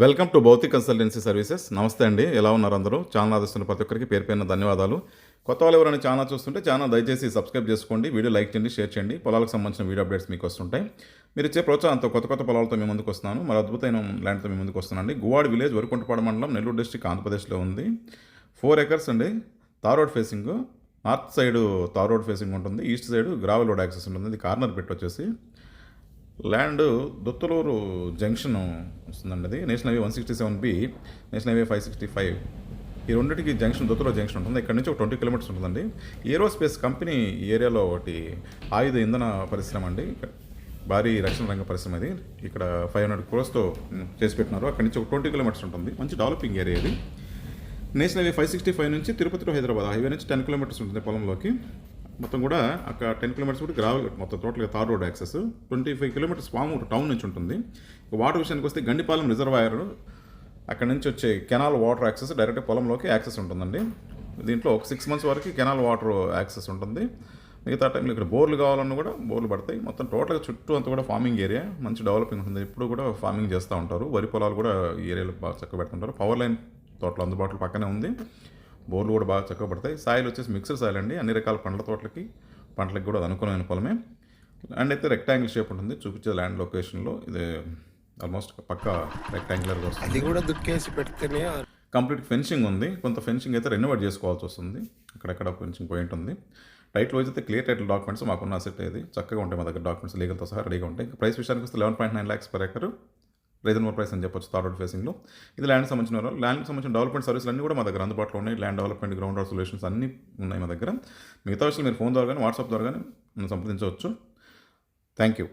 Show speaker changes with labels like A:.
A: Welcome to Bhautik consultancy services. నమస్తే అండి, ఎలా ఉన్నారు అందరూ? ఛానల్ ఆదరిస్తున్న ప్రతి ఒక్కరికి పేరు పేరున ధన్యవాదాలు. కొత్త వాళ్ళు ఎవరైనా ఛానల్ చూస్తుంటే ఛానల్ దయచేసి సబ్స్క్రైబ్ చేసుకోండి, వీడియో లైక్ చేయండి, షేర్ చేయండి. పొలాలకు సంబంధించిన వీడియో అప్డేట్స్ మీకు వస్తుంటాయి. మీరు ఇచ్చే ప్రోత్సాహంతో కొత్త కొత్త పొలాలతో మీ ముందుకు వస్తున్నాను. మరి అద్భుతమైన ల్యాండ్తో మీ ముందుకు వస్తున్నానండి. గువాడ్ విలేజ్, వరికుంటపాడు మండలం, నెల్లూరు డిస్ట్రిక్ట్, ఆంధ్రప్రదేశ్లో ఉంది. 4 acres అండి. Tar road facing. North side tar road facing ఉంటుంది, east side gravel road access ఉంటుంది. ఇది కార్నర్ పెట్టి వచ్చేసి ల్యాండ్ దొత్తలూరు జంక్షన్ వస్తుందండి. అది national highway 167B, national highway 565, ఈ రెండింటికి జంక్షన్ దొత్తలూరు జంక్షన్ ఉంటుంది. ఇక్కడ నుంచి ఒక 20 kilometers ఉంటుందండి. ఏరోస్పేస్ కంపెనీ ఈ ఏరియాలో ఒకటి ఆయుధ ఇంధన పరిశ్రమ అండి. భారీ రక్షణ రంగ పరిశ్రమ ఇది. ఇక్కడ 500 crores చేసి పెట్టినారు. అక్కడి నుంచి ఒక 20 kilometers ఉంటుంది. మంచి డెవలపింగ్ ఏరియా ఇది. నేషనల్ హైవే 565 నుంచి తిరుపతి టు హైదరాబాద్ హైవే నుంచి 10 kilometers ఉంటుంది పొలంలోకి. మొత్తం కూడా అక్కడ 10 kilometers కూడా గ్రావెల్, మొత్తం టోటల్గా tar road access. 25 kilometers Pamuru town నుంచి ఉంటుంది. వాటర్ విషయానికి వస్తే గండిపాలెం రిజర్వాయర్, అక్కడ నుంచి వచ్చే కెనాల్ వాటర్ యాక్సెస్ డైరెక్ట్ పొలంలోకి యాక్సెస్ ఉంటుందండి. దీంట్లో ఒక 6 months వరకు కెనాల్ వాటర్ యాక్సెస్ ఉంటుంది. మిగతా టైంలో ఇక్కడ బోర్లు కావాలన్నా కూడా బోర్లు పడతాయి. మొత్తం టోటల్గా చుట్టూ అంతా కూడా ఫార్మింగ్ ఏరియా, మంచి డెవలపింగ్ ఉంటుంది. ఎప్పుడు కూడా ఫార్మింగ్ చేస్తూ ఉంటారు. వరి పొలాలు కూడా ఈ ఏరియాలో బాగా చక్కగా పెడుతుంటారు. పవర్ లైన్ తోటలు అందుబాటులో పక్కనే ఉంది. బోర్లు కూడా బాగా చక్కగా పడతాయి. సాయిల్ వచ్చేసి మిక్సర్ సాయిల్ అండి. అన్ని రకాల పంటలకి కూడా అనుకూలమైన పొలమే. ల్యాండ్ అయితే రెక్టాంగిల్ షేప్ ఉంటుంది. చూపించే ల్యాండ్ లొకేషన్లో ఇది ఆల్మోస్ట్ పక్క రెక్టాంగులర్గా వస్తుంది.
B: అది కూడా దుక్కేసి పెడితేనే
A: కంప్లీట్ ఫెన్సింగ్ ఉంది. కొంత ఫెన్సింగ్ అయితే రెన్యువేట్ చేసుకోవాల్సి వస్తుంది. అక్కడెక్కడ ఫెన్సింగ్ పాయింట్ ఉంది. టైటిల్ వైజ్ అయితే క్లియర్ టైటిల్ డాక్యుమెంట్స్ మాకున్న అసెట్ ఏది చక్కగా ఉంటాయి. మా దగ్గర డాక్యుమెంట్స్ లీగల్తో సహా రెడీగా ఉంటాయి. ప్రైస్ విషయానికి వస్తే 11.9 lakhs per acre, reasonable price అని చెప్పొచ్చు తార్ రోడ్ ఫేసింగ్లో. ఇది ల్యాండ్కి సంబంధించిన డెవలప్మెంట్ సర్వీసులు అన్నీ కూడా మా దగ్గర అందుబాటులో ఉన్నాయి. Land development, ground water solutions అన్నీ ఉన్నాయి మా దగ్గర. మిగతా విషయాలు మీరు ఫోన్ ద్వారా కానీ వాట్సాప్ ద్వారా కానీ నన్ను సంప్రదించవచ్చు. Thank you.